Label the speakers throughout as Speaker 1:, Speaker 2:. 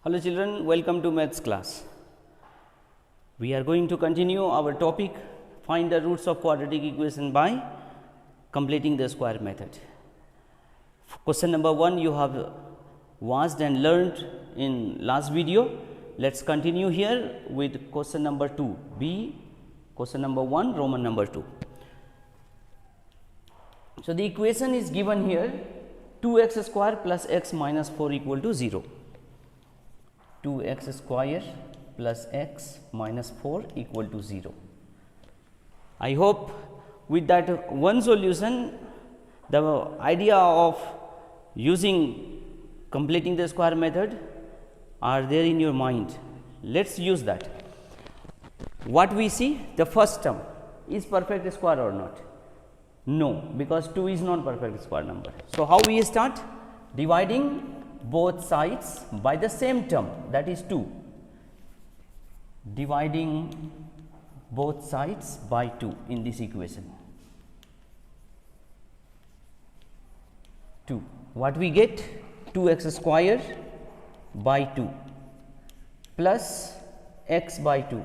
Speaker 1: Hello children, welcome to maths class. We are going to continue our topic, find the roots of quadratic equation by completing the square method. Question number 1 you have watched and learned in last video. Let us continue here with question number 2, B, question number 1, Roman number 2. So, the equation is given here 2x square plus x minus 4 equal to 0. 2x square plus x minus 4 equal to 0. I hope with that one solution, the idea of using completing the square method are there in your mind. Let us use that. What we see, the first term is perfect square or not? No, because 2 is not perfect square number. So, how we start? Dividing both sides by the same term, that is 2. Dividing both sides by 2 in this equation. 2. What we get? 2x square by 2 plus x by 2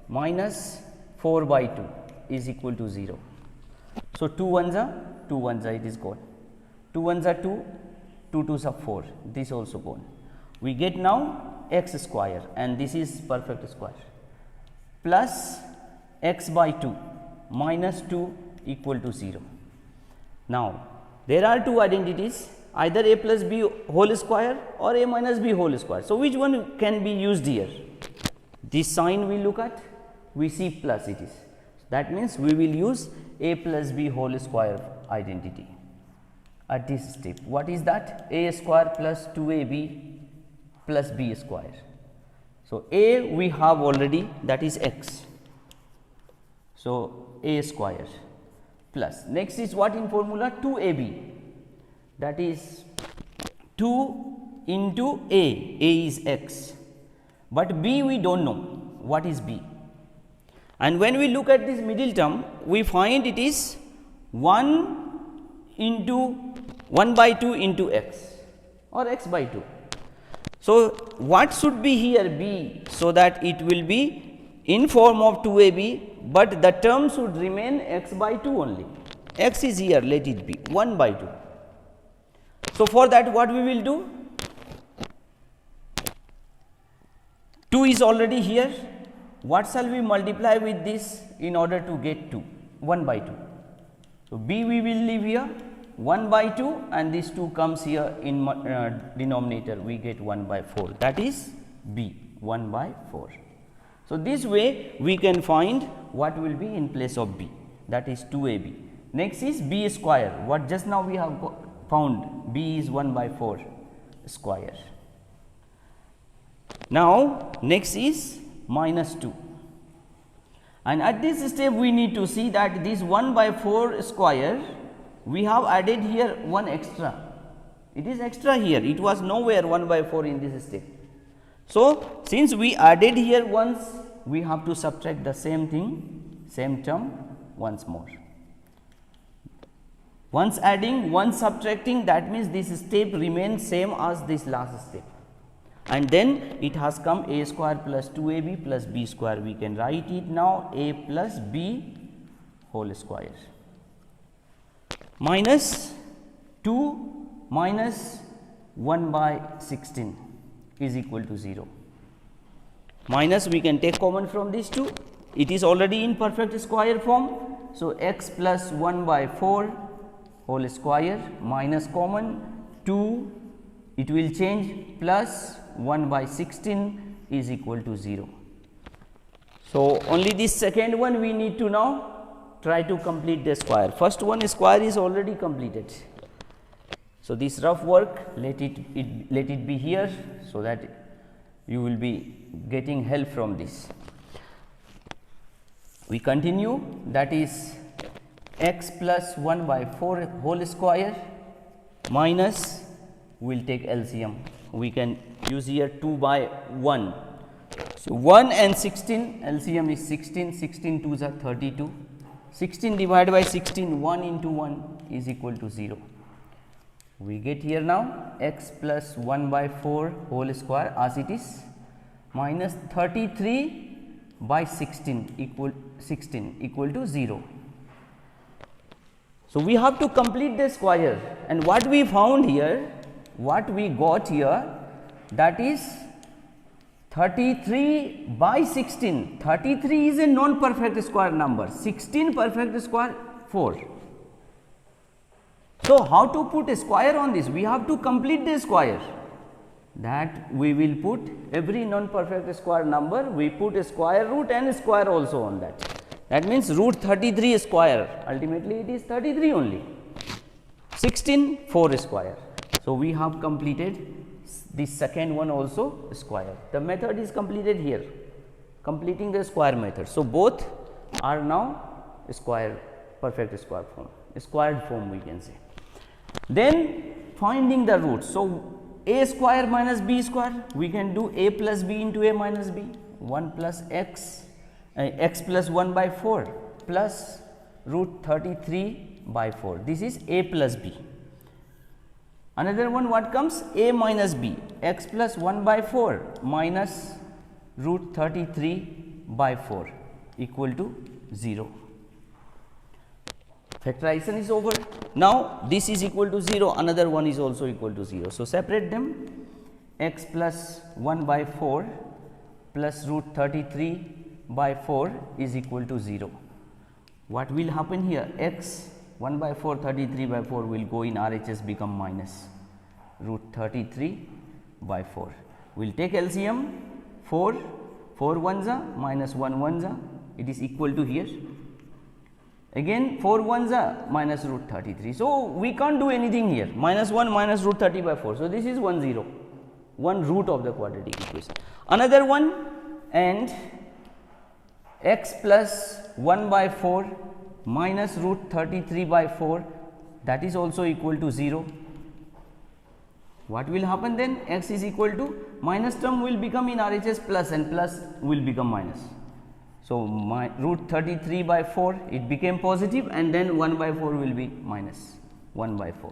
Speaker 1: minus 4 by 2 is equal to 0. So, 2 ones are 2 ones are, it is gone. 2 ones are 2, 2 2s are 4, this also gone. We get now x square and this is perfect square plus x by 2 minus 2 equal to 0. Now, there are two identities, either a plus b whole square or a minus b whole square. So, which one can be used here? This sign we look at, we see plus it is. That means, we will use a plus b whole square identity at this step. What is that? A square plus 2ab plus b square. So, a we have already, that is x. So, a square plus, next is what in formula? 2ab, that is 2 into a is x, but b we do not know what is b. And when we look at this middle term, we find it is 1 into 1 by 2 into x or x by 2. So, what should be here b, so that it will be in form of 2ab, but the term should remain x by 2 only. X is here, let it be 1 by 2. So, for that what we will do? 2 is already here. What shall we multiply with this in order to get 2? 1 by 2. So, b we will leave here 1 by 2 and this 2 comes here in denominator, we get 1 by 4, that is b 1 by 4. So, this way we can find what will be in place of b, that is 2ab. Next is b square, what just now we have found, b is 1 by 4 square. Now, next is minus 2, and at this step we need to see that this 1 by 4 square we have added here one extra, it is extra here, it was nowhere 1 by 4 in this step. So, since we added here once, we have to subtract the same thing, same term once more. Once adding, once subtracting, that means this step remains same as this last step. And then it has come a square plus 2ab plus b square, we can write it now a plus b whole square minus 2 minus 1 by 16 is equal to 0. Minus we can take common from these 2, it is already in perfect square form. So, x plus 1 by 4 whole square minus common 2, it will change plus 1 by 16 is equal to 0. So, only this second one we need to now try to complete the square. First one square is already completed. So, this rough work let it be here, so that you will be getting help from this. We continue, that is x plus 1 by 4 whole square minus, we will take LCM, we can use here 2 by 1. So, 1 and 16, LCM is 16, 16 2s are 32, 16 divided by 16, 1 into 1 is equal to 0. We get here now x plus 1 by 4 whole square as it is minus 33 by 16 equal to 0. So, we have to complete the square, and what we found here, what we got here, that is 33 by 16. 33 is a non-perfect square number, 16 perfect square 4. So, how to put a square on this? We have to complete the square. That we will put every non-perfect square number, we put a square root and a square also on that. That means root 33 square, ultimately it is 33 only, 16 4 square. So, we have completed the second one also square. The method is completed here, completing the square method. So, both are now square, perfect square form, squared form we can say. Then finding the roots. So, a square minus b square, we can do a plus b into a minus b, 1 plus x, x plus 1 by 4 plus root 33 by 4. This is a plus b. Another one what comes? A minus b, x plus 1 by 4 minus root 33 by 4 equal to 0. Factorization is over. Now, this is equal to 0, another one is also equal to 0. So, separate them, x plus 1 by 4 plus root 33 by 4 is equal to 0. What will happen here? X 1 by 4, 33 by 4 will go in RHS, become minus root 33 by 4. We will take LCM, 4 ones are minus 1 ones are, it is equal to here. Again 4 ones are minus root 33. So, we can't do anything here, minus 1 minus root 30 by 4. So, this is 1 0, one root of the quadratic equation. Another one, and x plus 1 by 4 minus root 33 by 4, that is also equal to 0. What will happen then? X is equal to, minus term will become in RHS plus and plus will become minus. So, my root 33 by 4, it became positive, and then 1 by 4 will be minus 1 by 4.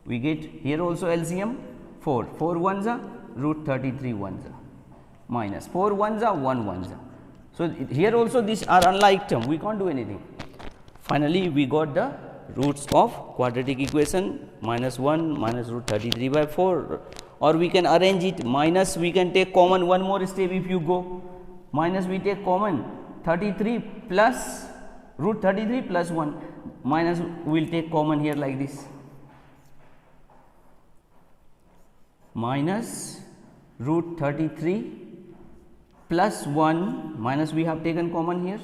Speaker 1: We get here also LCM, 4 ones are, root 33 ones are, minus 4 ones are, 1 ones are. So, here also these are unlike term, we can't do anything. Finally, we got the roots of quadratic equation, minus 1 minus root 33 by 4, or we can arrange it, minus we can take common, one more step if you go, minus we take common 33 plus root 33 plus 1, minus we will take common here like this, minus root 33 plus 1, minus we have taken common here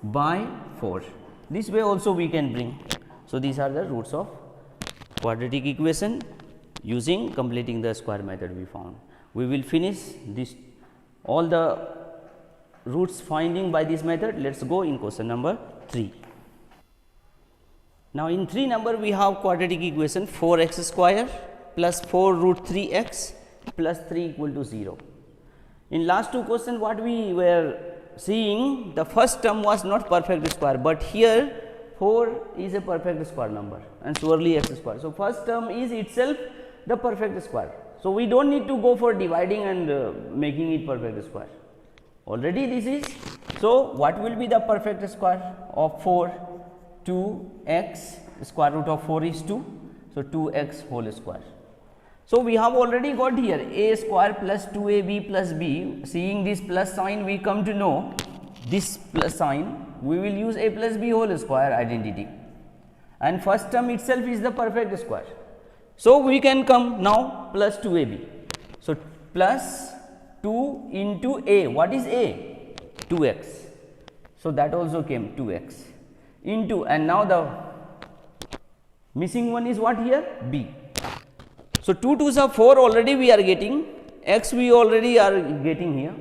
Speaker 1: by 4. This way also we can bring. So, these are the roots of quadratic equation using completing the square method we found. We will finish this all the roots finding by this method. Let us go in question number 3. Now, in 3 number we have quadratic equation 4x square plus 4 root 3x plus 3 equal to 0. In last 2 questions what we were seeing, the first term was not perfect square, but here 4 is a perfect square number and surely x square. So, first term is itself the perfect square. So, we do not need to go for dividing and making it perfect square, already this is. So, what will be the perfect square of 4? 2x, square root of 4 is 2. So, 2x whole square. So, we have already got here a square plus 2ab plus b. Seeing this plus sign, we come to know this plus sign, we will use a plus b whole square identity, and first term itself is the perfect square. So, we can come now plus 2ab. So, plus 2 into a, what is a? 2x. So, that also came 2x into, and now the missing one is what here? B. So, 2 2s are 4 already we are getting, x we already are getting here.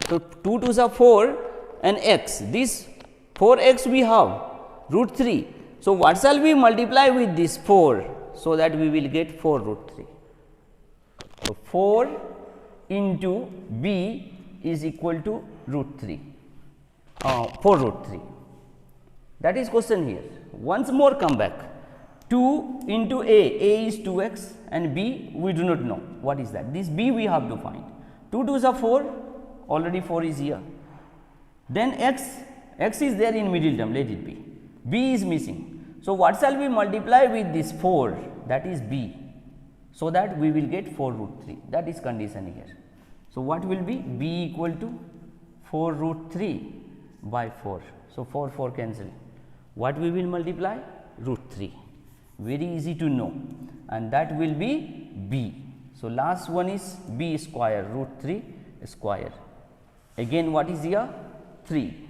Speaker 1: So, 2 2s are 4 and x, this 4x we have root 3. So, what shall we multiply with this 4? So, that we will get 4 root 3. So, 4 into b is equal to root 3, 4 root 3. That is question here. Once more come back, 2 into a is 2x and b we do not know what is that. This b we have to find. 2 2s are 4, already 4 is here. Then x is there in middle term, let it be. B is missing. So, what shall we multiply with this 4, that is b, so that we will get 4 root 3, that is condition here. So, what will be? B equal to 4 root 3 by 4. So, 4 4 cancel. What we will multiply? Root 3, very easy to know, and that will be b. So, last one is b square, root 3 square. Again what is here? 3.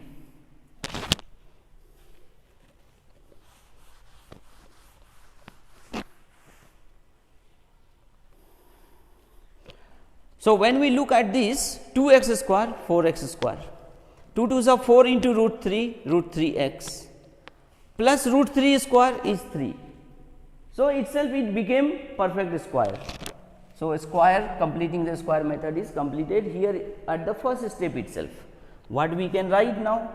Speaker 1: So, when we look at this 2x square, 4x square, 2 2s are 4 into root 3x plus root 3 square is 3. So, itself it became perfect square. So, square, completing the square method is completed here at the first step itself. What we can write now?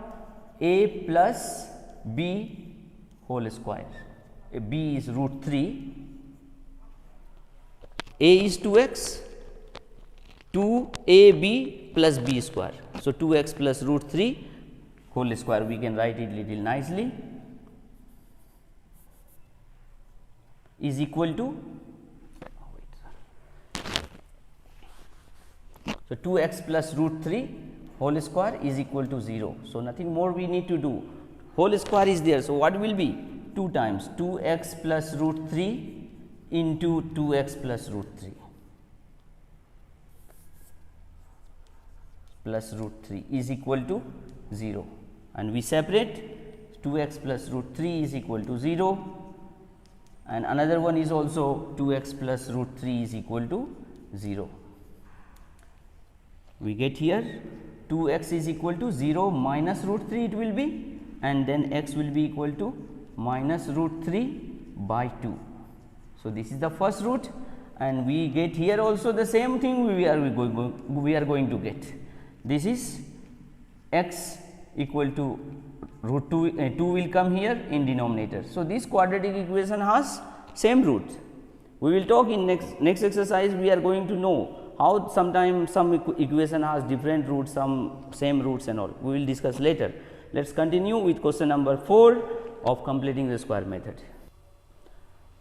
Speaker 1: A plus b whole square. B is root 3, a is 2x, 2ab plus b square. So, 2x plus root 3 whole square, we can write it little nicely, is equal to, so 2x plus root 3 whole square is equal to 0. So, nothing more we need to do, whole square is there. So, what will be? 2 times 2x plus root 3 into 2x plus root 3 plus root 3 is equal to 0, and we separate 2x plus root 3 is equal to 0, and another one is also 2x plus root 3 is equal to 0. We get here 2x is equal to 0 minus root 3 it will be, and then x will be equal to minus root 3 by 2. So, this is the first root, and we get here also the same thing we are going to get. This is x equal to root 2, 2 will come here in denominator. So, this quadratic equation has same root. We will talk in next exercise, we are going to know how sometimes some equation has different roots, some same roots and all. We will discuss later. Let us continue with question number 4 of completing the square method.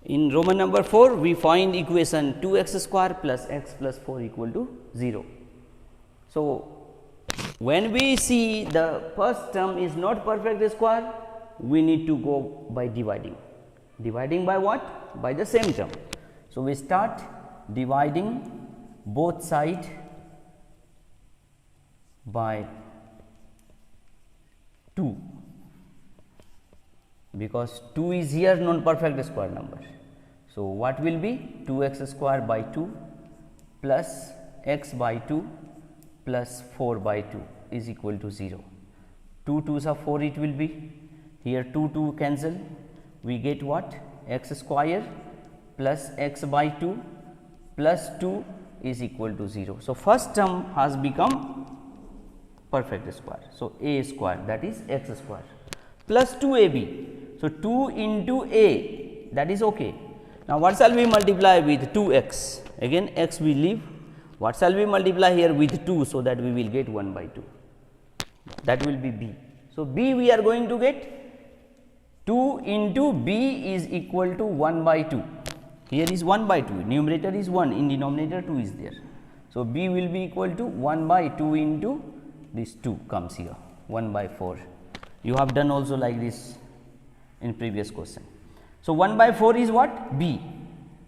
Speaker 1: In Roman number 4, we find equation 2x square plus x plus 4 equal to 0. So, when we see the first term is not perfect square, we need to go by dividing. Dividing by what? By the same term. So, we start dividing both sides by 2, because 2 is here non perfect square number. So, what will be? 2x square by 2 plus x by 2 plus 4 by 2 is equal to 0. 2 2s are 4 it will be, here 2 2 cancel, we get what? X square plus x by 2 plus 2 is equal to 0. So, first term has become perfect square. So, a square, that is x square, plus 2ab. So, 2 into a, that is okay. Now, what shall we multiply with? 2x, again x we leave. What shall we multiply here with 2, so that we will get 1 by 2, that will be b. So, b we are going to get 2 into b is equal to 1 by 2. Here is 1 by 2, numerator is 1, in denominator 2 is there. So, b will be equal to 1 by 2 into this 2 comes here, 1 by 4. You have done also like this in previous question. So, 1 by 4 is what? B.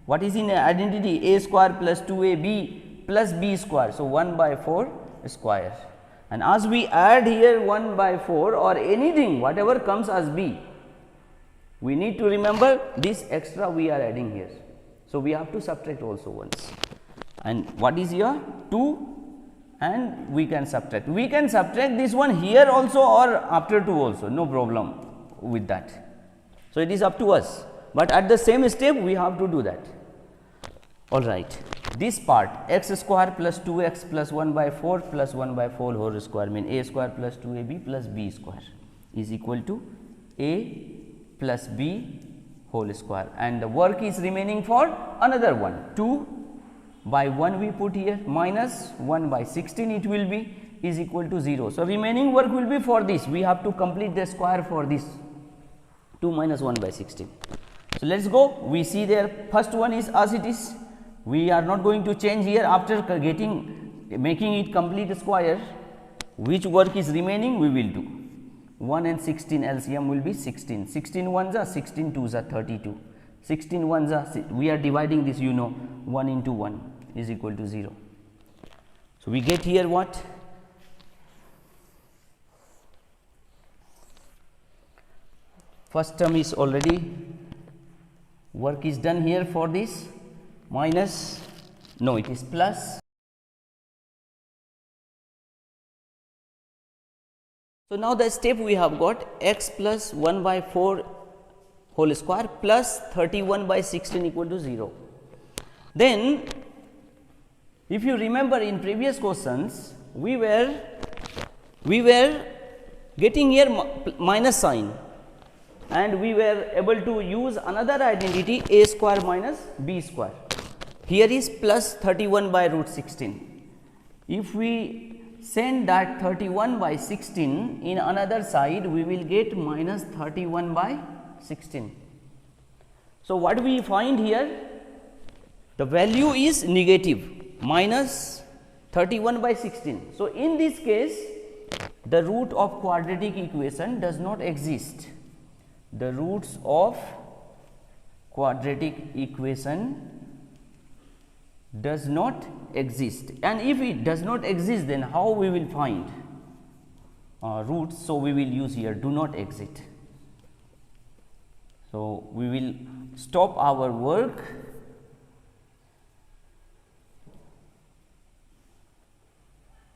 Speaker 1: What is in identity? A square plus 2ab plus b square. So, 1 by 4 square, and as we add here 1 by 4 or anything whatever comes as b, we need to remember this extra we are adding here. So, we have to subtract also once, and what is here? 2, and we can subtract. We can subtract this one here also or after 2 also, no problem with that. So, it is up to us, but at the same step we have to do that. All right. This part x square plus 2x plus 1 by 4 plus 1 by 4 whole square mean a square plus 2ab plus b square is equal to a plus b whole square, and the work is remaining for another one. 2 by 1 we put here, minus 1 by 16 it will be, is equal to 0. So, remaining work will be for this, we have to complete the square for this 2 minus 1 by 16. So, let us go, we see there first one is as it is, we are not going to change here. After making it complete square, which work is remaining we will do. 1 and 16 LCM will be 16, 16 ones are 16 twos are 32, 16 ones are, we are dividing this, you know, 1 into 1 is equal to 0. So, we get here what? First term is already, work is done here for this, minus, no, it is plus. So, now the step we have got x plus 1 by 4 whole square plus 31 by 16 equal to 0. Then, if you remember in previous questions, we were getting here minus sign, and we were able to use another identity a square minus b square. Here is plus 31 by root 16. If we send that 31 by 16 in another side, we will get minus 31 by 16. So, what we find here? The value is negative, minus 31 by 16. So, in this case, the root of quadratic equation does not exist. The roots of quadratic equation does not exist, and if it does not exist, then how we will find roots? So, we will use here do not exist. So, we will stop our work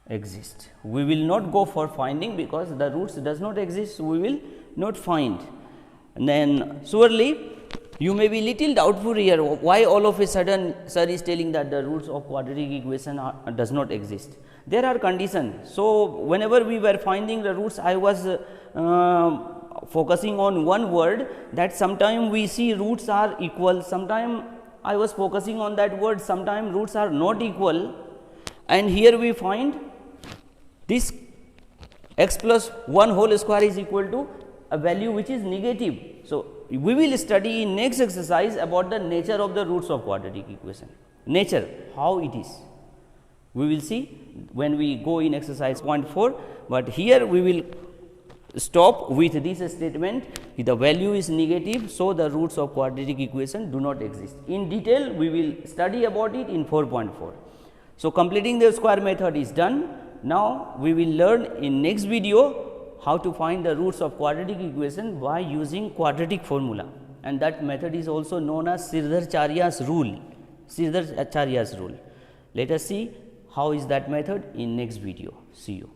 Speaker 1: exist. We will not go for finding because the roots does not exist, so we will not find. And then surely you may be little doubtful here, why all of a sudden sir is telling that the roots of quadratic equation does not exist. There are conditions. So, whenever we were finding the roots, I was focusing on one word, that sometime we see roots are equal, sometime I was focusing on that word, sometime roots are not equal, and here we find this x plus 1 whole square is equal to a value which is negative. So, we will study in next exercise about the nature of the roots of quadratic equation, nature, how it is. We will see when we go in exercise 0.4, but here we will stop with this statement, the value is negative. So, the roots of quadratic equation do not exist. In detail we will study about it in 4.4. So, completing the square method is done. Now, we will learn in next video how to find the roots of quadratic equation by using quadratic formula, and that method is also known as Sridhar-Charya's rule. Sridhar-Charya's rule. Let us see how is that method in next video. See you.